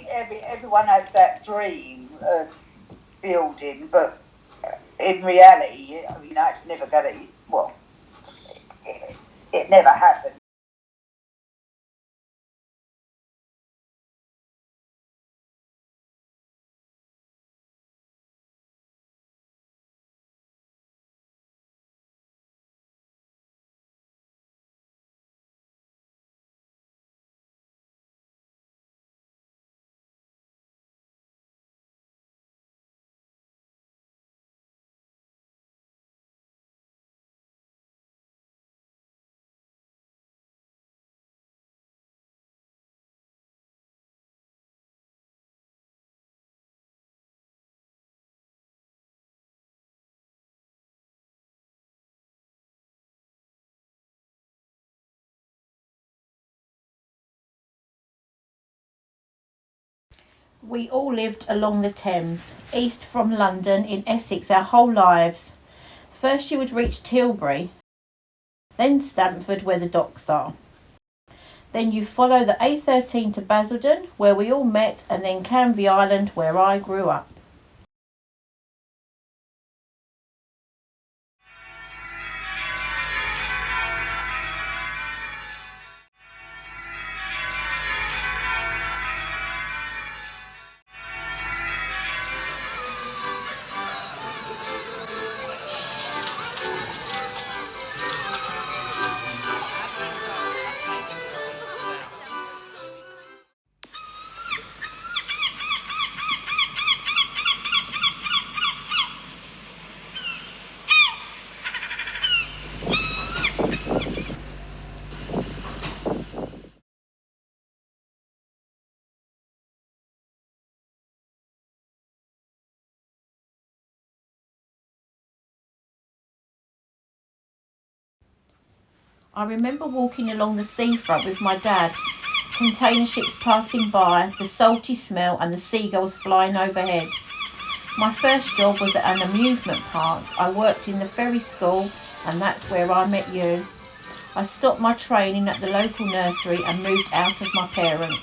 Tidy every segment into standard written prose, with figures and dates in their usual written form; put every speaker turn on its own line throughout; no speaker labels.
think everyone has that dream of building, but in reality, it's never going to, well, it never happened.
We all lived along the Thames, east from London, in Essex, our whole lives. First you would reach Tilbury, then Stamford, where the docks are. Then you follow the A13 to Basildon, where we all met, and then Canvey Island, where I grew up. I remember walking along the seafront with my dad, container ships passing by, the salty smell and the seagulls flying overhead. My first job was at an amusement park. I worked in the ferry school, and that's where I met you. I stopped my training at the local nursery and moved out of my parents.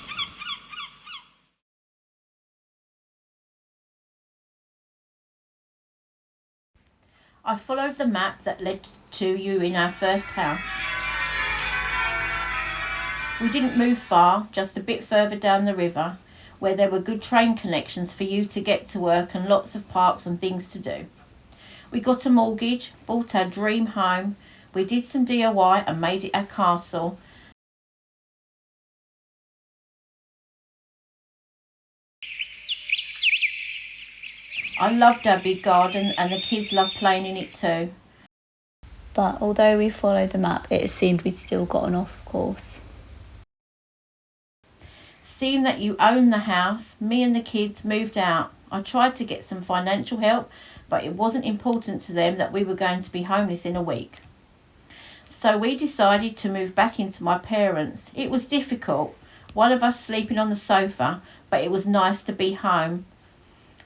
I followed the map that led to you in our first house. We didn't move far, just a bit further down the river, where there were good train connections for you to get to work and lots of parks and things to do. We got a mortgage, bought our dream home, we did some DIY and made it our castle. I loved our big garden and the kids loved playing in it too.
But although we followed the map, it seemed we'd still gotten off course.
Seeing that you owned the house, me and the kids moved out. I tried to get some financial help, but it wasn't important to them that we were going to be homeless in a week. So we decided to move back into my parents'. It was difficult, one of us sleeping on the sofa, but it was nice to be home.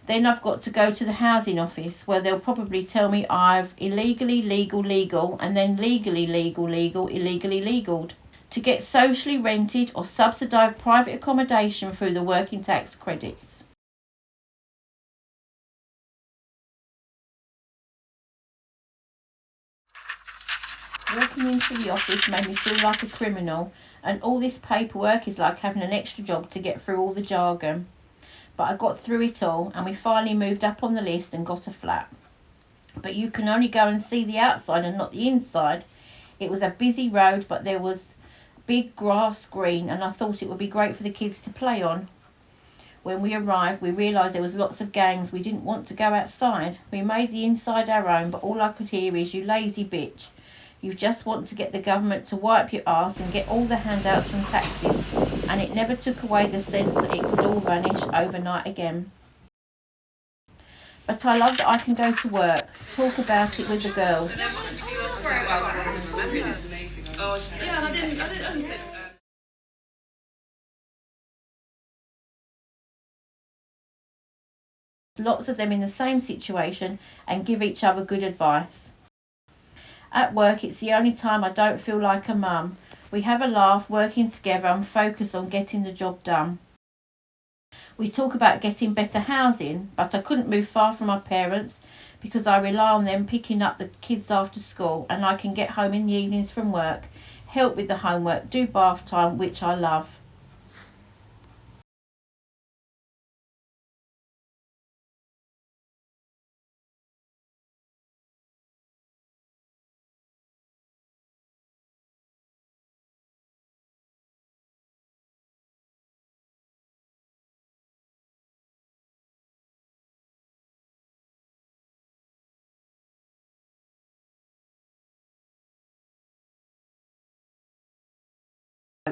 Then I've got to go to the housing office, where they'll probably tell me I've illegally legal, and then legally illegally legaled, to get socially rented or subsidised private accommodation through the working tax credits. Walking into the office made me feel like a criminal, and all this paperwork is like having an extra job to get through all the jargon. But I got through it all, and we finally moved up on the list and got a flat. But you can only go and see the outside and not the inside. It was a busy road, but there was big grass green, and I thought it would be great for the kids to play on. When we arrived, we realised there was lots of gangs. We didn't want to go outside. We made the inside our own, but all I could hear is, "You lazy bitch. You just want to get the government to wipe your arse and get all the handouts from taxes," and it never took away the sense that it could all vanish overnight again. But I love that I can go to work, talk about it with the girls. Lots of them in the same situation, and give each other good advice. At work, it's the only time I don't feel like a mum. We have a laugh working together and focus on getting the job done. We talk about getting better housing, but I couldn't move far from my parents because I rely on them picking up the kids after school, and I can get home in the evenings from work, help with the homework, do bath time, which I love.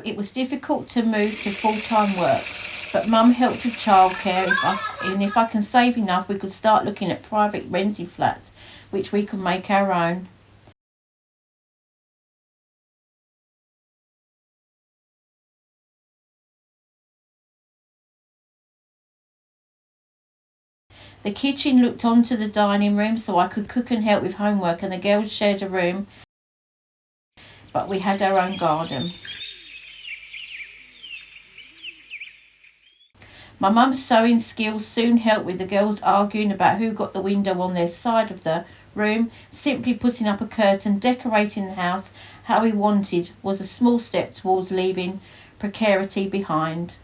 It was difficult to move to full-time work, but Mum helped with childcare, and if I can save enough, we could start looking at private rented flats, which we could make our own. The kitchen looked onto the dining room, so I could cook and help with homework, and the girls shared a room, but we had our own garden. My mum's sewing skills soon helped with the girls arguing about who got the window on their side of the room. Simply putting up a curtain, decorating the house how we wanted was a small step towards leaving precarity behind.